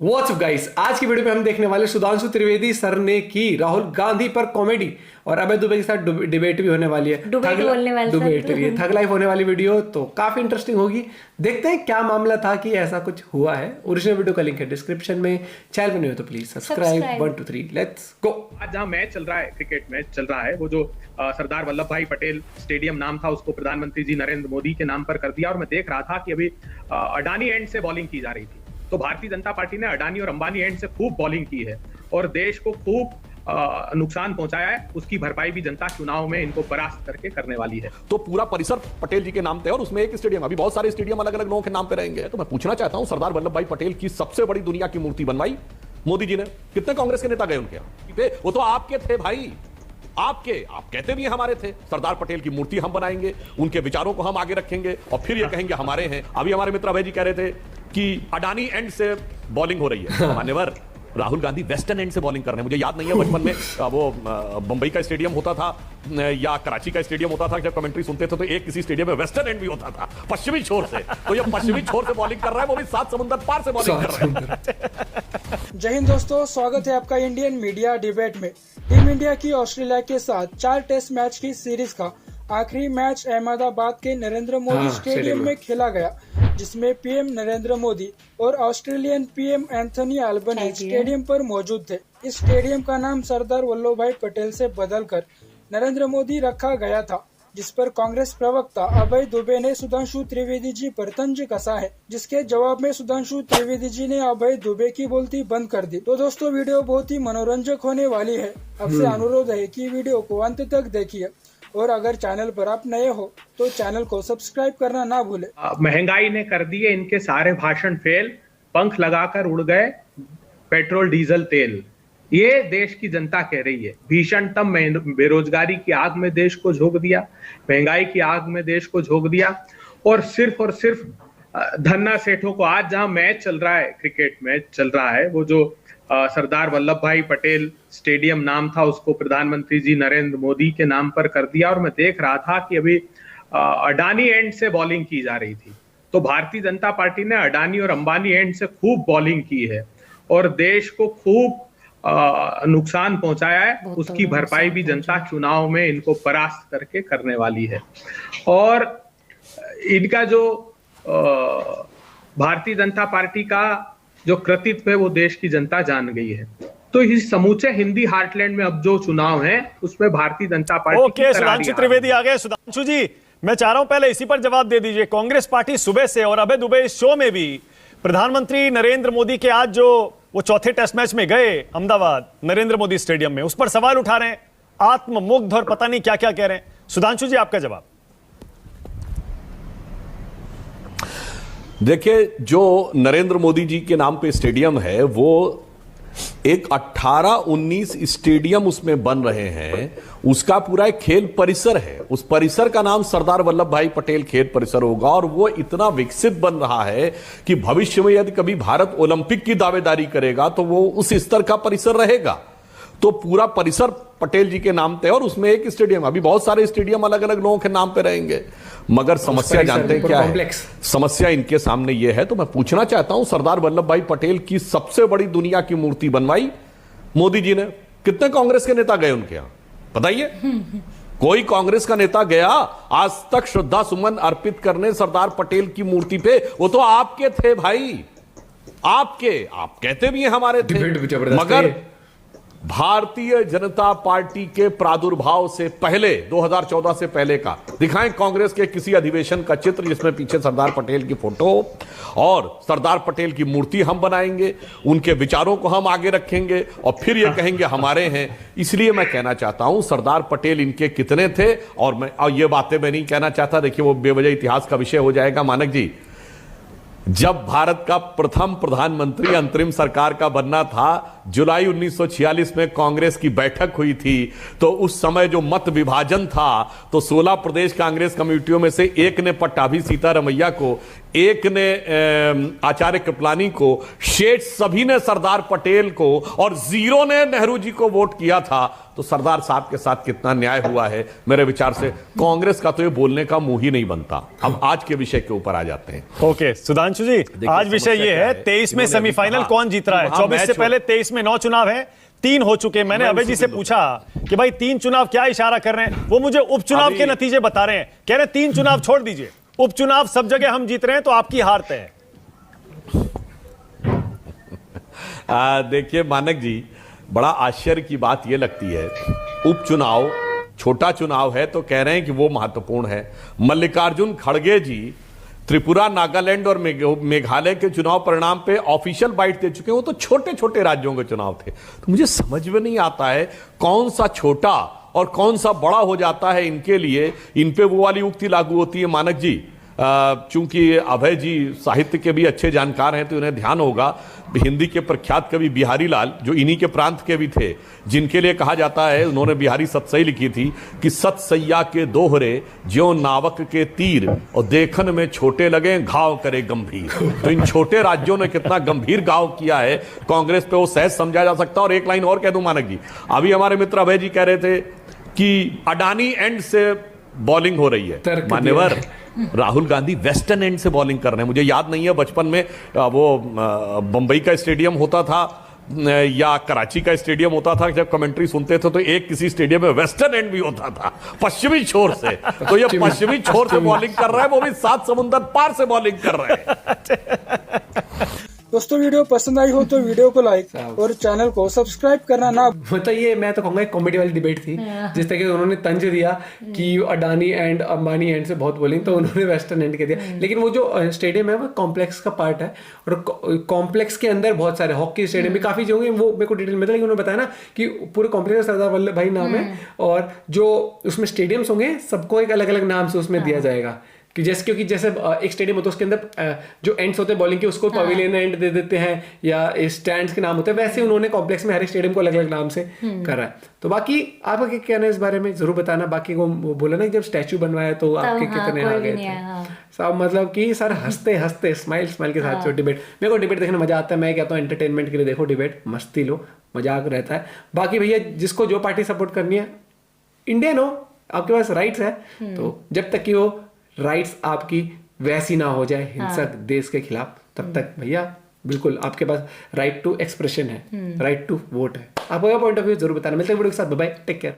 WhatsApp guys, आज की video में हम देखने वाले सुधांशु त्रिवेदी सर ने की राहुल गांधी पर कॉमेडी और अभय दुबे के साथ डिबेट भी होने वाली है। थग लाइफ होने वाली वीडियो तो काफी इंटरेस्टिंग होगी। देखते हैं क्या मामला था कि ऐसा कुछ हुआ है। ओरिजिनल वीडियो का लिंक है डिस्क्रिप्शन में। चैनल पर नहीं हो तो प्लीज सब्सक्राइब। 1 2 3 let's go. आज जहां मैच चल रहा है, क्रिकेट मैच चल रहा है, वो जो सरदार वल्लभ भाई पटेल स्टेडियम नाम था, उसको प्रधानमंत्री जी नरेंद्र मोदी के नाम पर कर दिया। और मैं देख रहा था कि अभी अडानी एंड से बॉलिंग की जा रही थी। तो भारतीय जनता पार्टी ने अडानी और अंबानी एंड से खूब बॉलिंग की है और देश को खूब नुकसान पहुंचाया है। उसकी भरपाई भी जनता चुनाव में इनको परास्त करके करने वाली है। तो पूरा परिसर पटेल जी के नाम पे और उसमें एक स्टेडियम, अभी बहुत सारे स्टेडियम अलग अलग लोगों के नाम पे रहेंगे। तो मैं पूछना चाहता हूं, सरदार वल्लभ भाई पटेल की सबसे बड़ी दुनिया की मूर्ति बनवाई मोदी जी ने। कितने कांग्रेस के नेता गए उनके यहां? वो तो आपके थे भाई, आपके। आप कहते भी हमारे थे। सरदार पटेल की मूर्ति हम बनाएंगे, उनके विचारों को हम आगे रखेंगे और फिर ये कहेंगे हमारे हैं। अभी हमारे मित्र अभय जी कह रहे थे कि अडानी एंड से बॉलिंग हो रही है। मान्यवर राहुल गांधी वेस्टर्न एंड से बॉलिंग कर रहे हैं। मुझे याद नहीं है बचपन में वो बंबई का स्टेडियम होता था या कराची का स्टेडियम होता था, जब कमेंट्री सुनते थे तो एक किसी स्टेडियम में वेस्टर्न एंड भी होता था, पश्चिमी छोर से। तो ये पश्चिमी छोर से बॉलिंग कर रहा है, वो भी 7 समुंदर पार से बॉलिंग कर रहा है। जय हिंद दोस्तों, स्वागत है आपका इंडियन मीडिया डिबेट में। टीम इंडिया की ऑस्ट्रेलिया के साथ 4 टेस्ट मैच की सीरीज का आखिरी मैच अहमदाबाद के नरेंद्र मोदी स्टेडियम में खेला गया, जिसमें पीएम नरेंद्र मोदी और Australian PM Anthony Albanese stadium पर मौजूद थे। इस स्टेडियम का नाम सरदार वल्लभ भाई पटेल से बदलकर नरेंद्र मोदी रखा गया था, जिस पर कांग्रेस प्रवक्ता अभय दुबे ने सुधांशु त्रिवेदी जी पर तंज कसा है, जिसके जवाब में सुधांशु त्रिवेदी जी ने अभय दुबे की बोलती बंद कर दी। तो दोस्तों, वीडियो बहुत ही मनोरंजक होने वाली है। आपसे अनुरोध है कि वीडियो को अंत तक देखिए और अगर चैनल पर आप नए हो तो चैनल को सब्सक्राइब करना ना भूले। महंगाई ने कर दिए इनके सारे भाषण फेल, पंख लगाकर उड़ गए पेट्रोल डीजल तेल। ये देश की जनता कह रही है। भीषणतम बेरोजगारी की आग में देश को झोंक दिया, महंगाई की आग में देश को झोंक दिया और सिर्फ धन्ना सेठों को। आज जहां मैच चल रहा है, क्रिकेट मैच चल रहा है, वो जो सरदार वल्लभ भाई पटेल स्टेडियम नाम था, उसको प्रधानमंत्री जी नरेंद्र मोदी के नाम पर कर दिया। और मैं देख रहा था कि अभी अडानी एंड से बॉलिंग की जा रही थी। तो भारतीय जनता पार्टी ने अडानी और अंबानी एंड से खूब बॉलिंग की है और देश को खूब नुकसान पहुंचाया है। उसकी भरपाई भी जनता चुनाव में इनको परास्त करके करने वाली है। और इनका जो भारतीय जनता पार्टी का जो कृतित्व है वो देश की जनता जान गई है। तो इस समूचे हिंदी हार्टलैंड में अब जो चुनाव है उसमें भारतीय जनता पार्टी सुधांशु त्रिवेदी आ गए। सुधांशु जी, मैं चाह रहा हूं पहले इसी पर जवाब दे दीजिए। कांग्रेस पार्टी सुबह से और अभय दुबे इस शो में भी प्रधानमंत्री नरेंद्र मोदी के आज जो वो चौथे टेस्ट मैच में गए अहमदाबाद नरेंद्र मोदी स्टेडियम में, उस पर सवाल उठा रहे हैं, आत्ममुग्ध और पता नहीं क्या क्या कह रहे हैं। सुधांशु जी, आपका जवाब। देखिए, जो नरेंद्र मोदी जी के नाम पे स्टेडियम है, वो एक 18-19 स्टेडियम उसमें बन रहे हैं। उसका पूरा एक खेल परिसर है। उस परिसर का नाम सरदार वल्लभ भाई पटेल खेल परिसर होगा और वो इतना विकसित बन रहा है कि भविष्य में यदि कभी भारत ओलंपिक की दावेदारी करेगा तो वो उस स्तर का परिसर रहेगा। तो पूरा परिसर पटेल जी के नाम पे और उसमें एक स्टेडियम, अभी बहुत सारे स्टेडियम अलग अलग लोगों के नाम पे रहेंगे। मगर समस्या जानते हैं क्या है? समस्या इनके सामने यह है। तो मैं पूछना चाहता हूं, सरदार वल्लभ भाई पटेल की सबसे बड़ी दुनिया की मूर्ति बनवाई मोदी जी ने। कितने कांग्रेस के नेता गए उनके यहां बताइए? कोई कांग्रेस का नेता गया आज तक श्रद्धा सुमन अर्पित करने सरदार पटेल की मूर्ति पे? वो तो आपके थे भाई, आपके। आप कहते भी हैं हमारे थे। मगर भारतीय जनता पार्टी के प्रादुर्भाव से पहले, 2014 से पहले का दिखाएं कांग्रेस के किसी अधिवेशन का चित्र जिसमें पीछे सरदार पटेल की फोटो और सरदार पटेल की मूर्ति हम बनाएंगे, उनके विचारों को हम आगे रखेंगे और फिर ये कहेंगे हमारे हैं। इसलिए मैं कहना चाहता हूं, सरदार पटेल इनके कितने थे। और ये बातें मैं नहीं कहना चाहता, देखिए वो बेवजह इतिहास का विषय हो जाएगा। मानक जी, जब भारत का प्रथम प्रधानमंत्री अंतरिम सरकार का बनना था, जुलाई 1946 में कांग्रेस की बैठक हुई थी, तो उस समय जो मत विभाजन था, तो 16 प्रदेश कांग्रेस कमेटियों में से एक ने पट्टाभी सीतारमैया को, एक ने आचार्य कृपलानी को, शेष सभी ने सरदार पटेल को और 0 ने नेहरू जी को वोट किया था। तो सरदार साहब के साथ कितना न्याय हुआ है मेरे विचार से। कांग्रेस का तो ये बोलने का मुंह ही नहीं बनता। अब आज के विषय के ऊपर आ जाते हैं। ओके सुधांशु जी, आज विषय ये है 23 में सेमीफाइनल कौन जीत रहा है। 24 से पहले 23 में 9 चुनाव है, 3 हो चुके। मैंने अभय जी से पूछा कि भाई 3 चुनाव क्या इशारा कर रहे हैं, वो मुझे उपचुनाव के नतीजे बता रहे हैं। कह रहे 3 चुनाव छोड़ दीजिए, उपचुनाव सब जगह हम जीत रहे हैं, तो आपकी हार तय है। देखिए मानक जी, बड़ा आश्चर्य की बात यह लगती है, उपचुनाव छोटा चुनाव है तो कह रहे हैं कि वो महत्वपूर्ण है। मल्लिकार्जुन खड़गे जी त्रिपुरा, नागालैंड और मेघालय के चुनाव परिणाम पे ऑफिशियल बाइट दे चुके हैं। वो तो छोटे छोटे राज्यों के चुनाव थे। तो मुझे समझ में नहीं आता है कौन सा छोटा और कौन सा बड़ा हो जाता है इनके लिए। इन पे वो वाली उक्ति लागू होती है मानक जी। चूंकि अभय जी साहित्य के भी अच्छे जानकार हैं तो उन्हें ध्यान होगा, हिंदी के प्रख्यात कवि बिहारी लाल, जो इन्हीं के प्रांत के भी थे, जिनके लिए कहा जाता है, उन्होंने बिहारी सतसई लिखी थी कि सतसैया के दोहरे ज्यों नावक के तीर और देखन में छोटे लगे घाव करे गंभीर। तो इन छोटे राज्यों ने कितना गंभीर घाव किया है कांग्रेस पे, वो सहज समझा जा सकता। और एक लाइन और कह दूं मानक जी, अभी हमारे मित्र अभय जी कह रहे थे कि अडानी एंड से बॉलिंग हो रही है। मान्यवर राहुल गांधी वेस्टर्न एंड से बॉलिंग कर रहे हैं। मुझे याद नहीं है बचपन में वो बंबई का स्टेडियम होता था या कराची का स्टेडियम होता था, जब कमेंट्री सुनते थे तो एक किसी स्टेडियम में वेस्टर्न एंड भी होता था पश्चिमी छोर से। तो ये पश्चिमी छोर से बॉलिंग कर रहा है, वो भी 7 समुंदर पार से बॉलिंग कर रहे हैं। दोस्तों वीडियो पसंद आई हो तो वीडियो को लाइक और चैनल को सब्सक्राइब करना ना। मतलब ये मैं तो कहूंगा एक कॉमेडी वाली डिबेट थी, जिस तरह के उन्होंने तंज दिया कि अडानी एंड अंबानी एंड से बहुत बोलिंग, तो उन्होंने वेस्टर्न एंड कह दिया। लेकिन वो जो स्टेडियम है वो कॉम्प्लेक्स का पार्ट है, और कॉम्प्लेक्स के अंदर बहुत सारे हॉकी स्टेडियम भी काफी जो होंगे, वो मेरे को डिटेल में था, लेकिन उन्होंने बताया ना कि पूरे कॉम्प्लेक्स सरदार वल्लभ भाई नाम है, और जो उसमें स्टेडियम्स होंगे सबको एक अलग अलग नाम से उसमें दिया जाएगा। कि जैसे क्योंकि जैसे एक स्टेडियम होता है उसके अंदर जो एंड्स होते हैं बॉलिंग के, उसको पवेलियन एंड दे देते हैं या स्टैंड्स के नाम होते हैं, वैसे उन्होंने कॉम्प्लेक्स में हर एक स्टेडियम को अलग अलग नाम से करा है। तो बाकी आपका क्या कहना है इस बारे में जरूर बताना। बाकी वो बोला ना जब स्टैचू बनवाया तो आपके कितने आ गए थे सब, मतलब कि सर हंसते हंसते स्माइल के साथ जो डिबेट, मेरे को डिबेट देखने मजा आता है। मैं कहता हूँ एंटरटेनमेंट के लिए देखो डिबेट, मस्ती लो, मजाक रहता है। बाकी भैया जिसको जो पार्टी सपोर्ट करनी है, इंडियन हो, आपके पास राइट्स है, तो जब तक कि वो राइट्स आपकी वैसी ना हो जाए हिंसक देश के खिलाफ, तब तक भैया बिल्कुल आपके पास राइट टू एक्सप्रेशन है, राइट टू वोट है। आपका पॉइंट ऑफ व्यू जरूर बताना। मिलते हैं वीडियो के साथ, बाय बाय, टेक केयर।